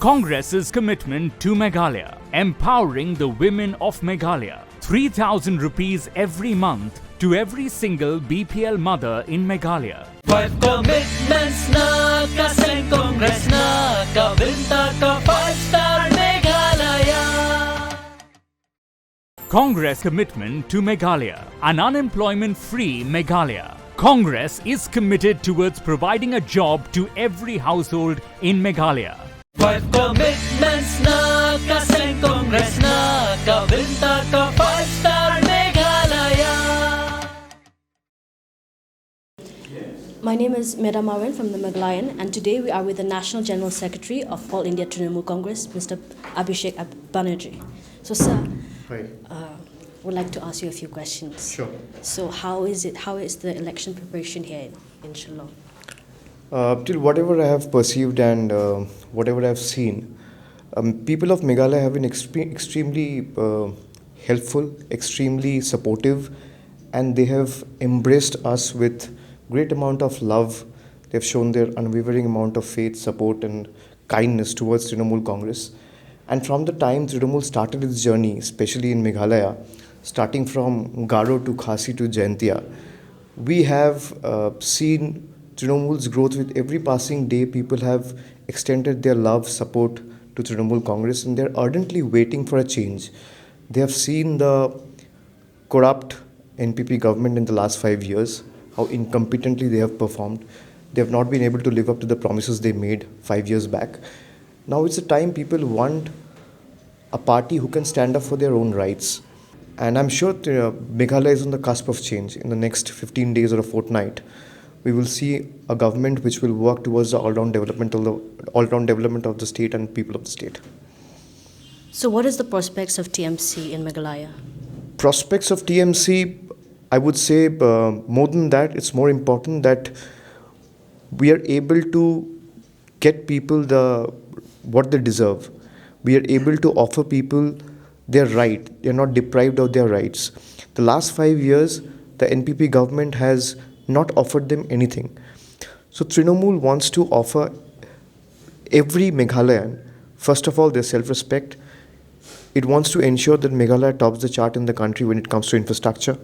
Congress's commitment to Meghalaya, empowering the women of Meghalaya. 3,000 rupees every month to every single BPL mother in Meghalaya. 5 commitments na kasing Congress na kabinta ka 5-star Meghalaya. Congress commitment to Meghalaya, an unemployment-free Meghalaya. Congress is committed towards providing a job to every household in Meghalaya. 5 commitments na kasing Congress na kabinta ka 5-star Meghalaya. My name is Meda Marwan from the Meghallayan, and today we are with the National General Secretary of All India Trinamool Congress, Mr. Abhishek Banerjee. So, sir, Hi. would like to ask you a few questions. Sure. So, how is the election preparation here in Shillong? Till whatever I have perceived and whatever I have seen, people of Meghalaya have been extremely helpful, extremely supportive, and they have embraced us with great amount of love. They have shown their unwavering amount of faith, support, and kindness towards Trinamool Congress. And from the time Trinamool started its journey, especially in Meghalaya, starting from Garo to Khasi to Jaintia, we have seen Trinamool's growth with every passing day. People have extended their love, support to Trinamool Congress, and they're ardently waiting for a change. They have seen the corrupt NPP government in the last 5 years, how incompetently they have performed. They have not been able to live up to the promises they made 5 years back. Now it's the time people want a party who can stand up for their own rights. And I'm sure Meghalaya is on the cusp of change. In the next 15 days or a fortnight, we will see a government which will work towards the all-round development of the state and people of the state. So, what is the prospects of TMC in Meghalaya? Prospects of TMC, I would say more than that, it's more important that we are able to get people what they deserve. We are able to offer people their right. They are not deprived of their rights. The last 5 years, the NPP government has not offered them anything. So Trinamool wants to offer every Meghalayan, first of all, their self-respect. It wants to ensure that Meghalaya tops the chart in the country when it comes to infrastructure,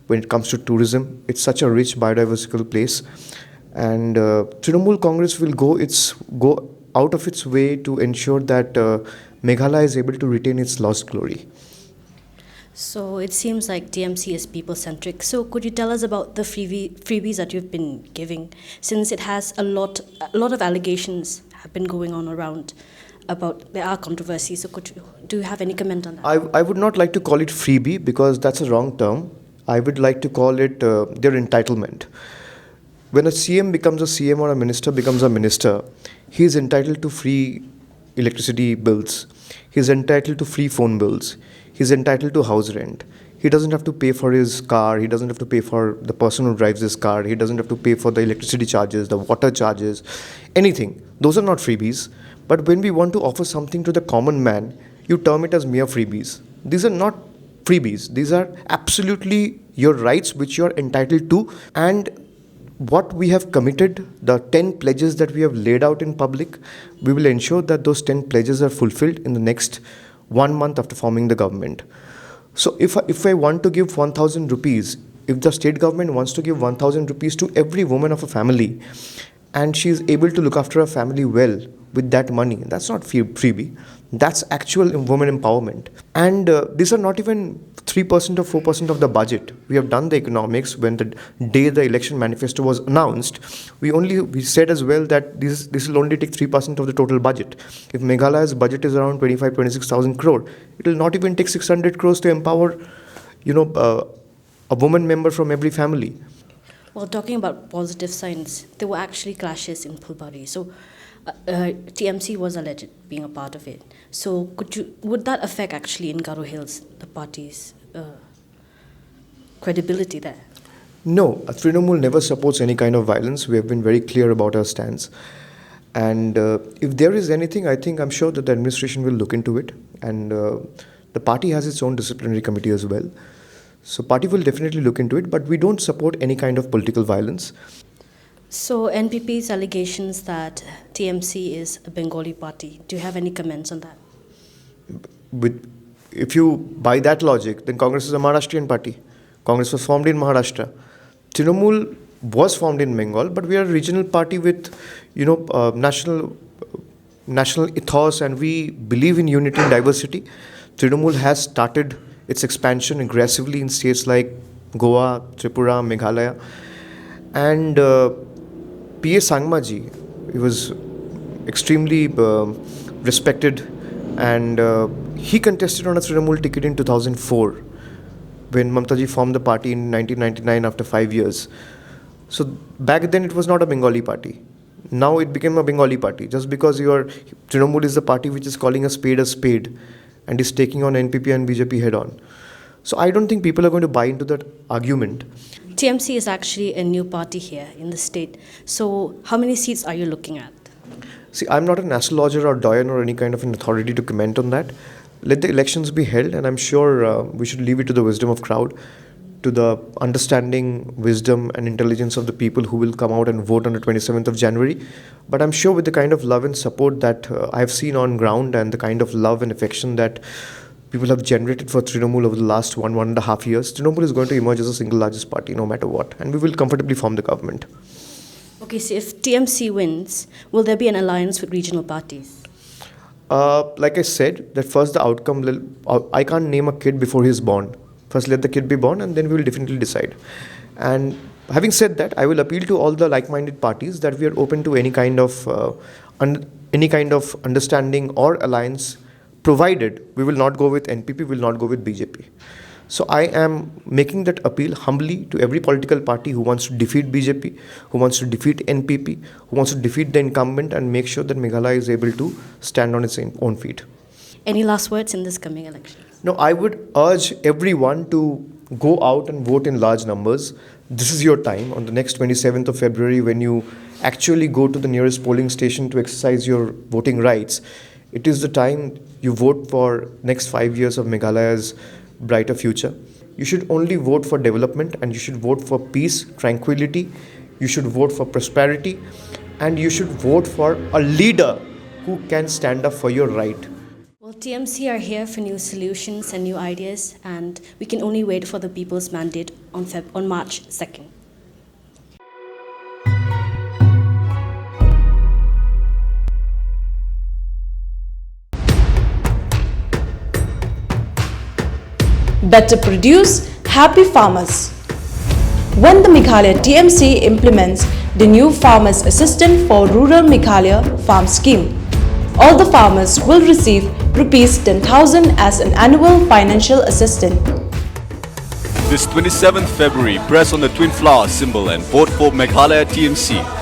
when it comes to tourism. It's such a rich biodiversical place. And Trinamool Congress will go out of its way to ensure that Meghalaya is able to retain its lost glory. So, it seems like TMC is people-centric. So, could you tell us about the freebies that you've been giving, since it has a lot of allegations have been going on around about there are controversies. So, do you have any comment on that? I would not like to call it freebie because that's a wrong term. I would like to call it their entitlement. When a CM becomes a CM or a minister becomes a minister, he is entitled to free electricity bills. He is entitled to free phone bills. He is entitled to house rent. He doesn't have to pay for his car. He doesn't have to pay for the person who drives his car. He doesn't have to pay for the electricity charges, the water charges, anything. Those are not freebies. But when we want to offer something to the common man, you term it as mere freebies. These are not freebies. These are absolutely your rights which you are entitled to. And what we have committed, the 10 pledges that we have laid out in public, we will ensure that those 10 pledges are fulfilled in the next 1 month after forming the government. So if I want to give 1,000 rupees, if the state government wants to give 1,000 rupees to every woman of a family, and she is able to look after her family well with that money, that's not freebie. That's actual women empowerment. And these are not even 3% or 4% of the budget. We have done the economics. When the day the election manifesto was announced, we said as well that this will only take 3% of the total budget. If Meghalaya's budget is around 26,000 crore, it will not even take 600 crores to empower, a woman member from every family. Well, talking about positive signs, there were actually clashes in Phulbari. So, TMC was alleged being a part of it. So, would that affect actually in Garo Hills the party's credibility there? No, Trinamool never supports any kind of violence. We have been very clear about our stance. And if there is anything, I'm sure that the administration will look into it. And the party has its own disciplinary committee as well. So party will definitely look into it, but we don't support any kind of political violence. So NPP's allegations that TMC is a Bengali party, do you have any comments on that? If you buy that logic, then Congress is a Maharashtrian party. Congress was formed in Maharashtra. Trinamool was formed in Bengal, but we are a regional party with, national ethos, and we believe in unity and diversity. Trinamool has started its expansion aggressively in states like Goa, Tripura, Meghalaya, and P.A. Sangmaji, he was extremely respected, and he contested on a Trinamool ticket in 2004 when Mamtaji formed the party in 1999 after 5 years. So back then it was not a Bengali party. Now it became a Bengali party. Just because Trinamool is the party which is calling a spade and is taking on NPP and BJP head on. So I don't think people are going to buy into that argument. TMC is actually a new party here in the state. So how many seats are you looking at? See, I'm not an astrologer or doyen or any kind of an authority to comment on that. Let the elections be held, and I'm sure we should leave it to the wisdom of crowd, to the understanding, wisdom and intelligence of the people who will come out and vote on the 27th of January. But I'm sure with the kind of love and support that I've seen on ground, and the kind of love and affection that people have generated for Trinamool over the last 1.5 years, Trinamool is going to emerge as a single largest party no matter what, and we will comfortably form the government. Okay, so if TMC wins, will there be an alliance with regional parties? Like I said, that first the outcome, I can't name a kid before he's born. First let the kid be born, and then we will definitely decide. And having said that, I will appeal to all the like-minded parties that we are open to any kind of understanding or alliance, provided we will not go with NPP, will not go with BJP. So I am making that appeal humbly to every political party who wants to defeat BJP, who wants to defeat NPP, who wants to defeat the incumbent and make sure that Meghalaya is able to stand on its own feet. Any last words in this coming election? No, I would urge everyone to go out and vote in large numbers. This is your time on the next 27th of February, when you actually go to the nearest polling station to exercise your voting rights. It is the time you vote for next 5 years of Meghalaya's brighter future. You should only vote for development, and you should vote for peace, tranquility. You should vote for prosperity, and you should vote for a leader who can stand up for your right. Well, TMC are here for new solutions and new ideas, and we can only wait for the people's mandate on March 2nd. Better produce, happy farmers. When the Meghalaya TMC implements the new Farmers Assistant for Rural Meghalaya Farm Scheme, all the farmers will receive Rs 10,000 as an annual financial assistance. This 27th February, press on the twin flower symbol and vote for Meghalaya TMC.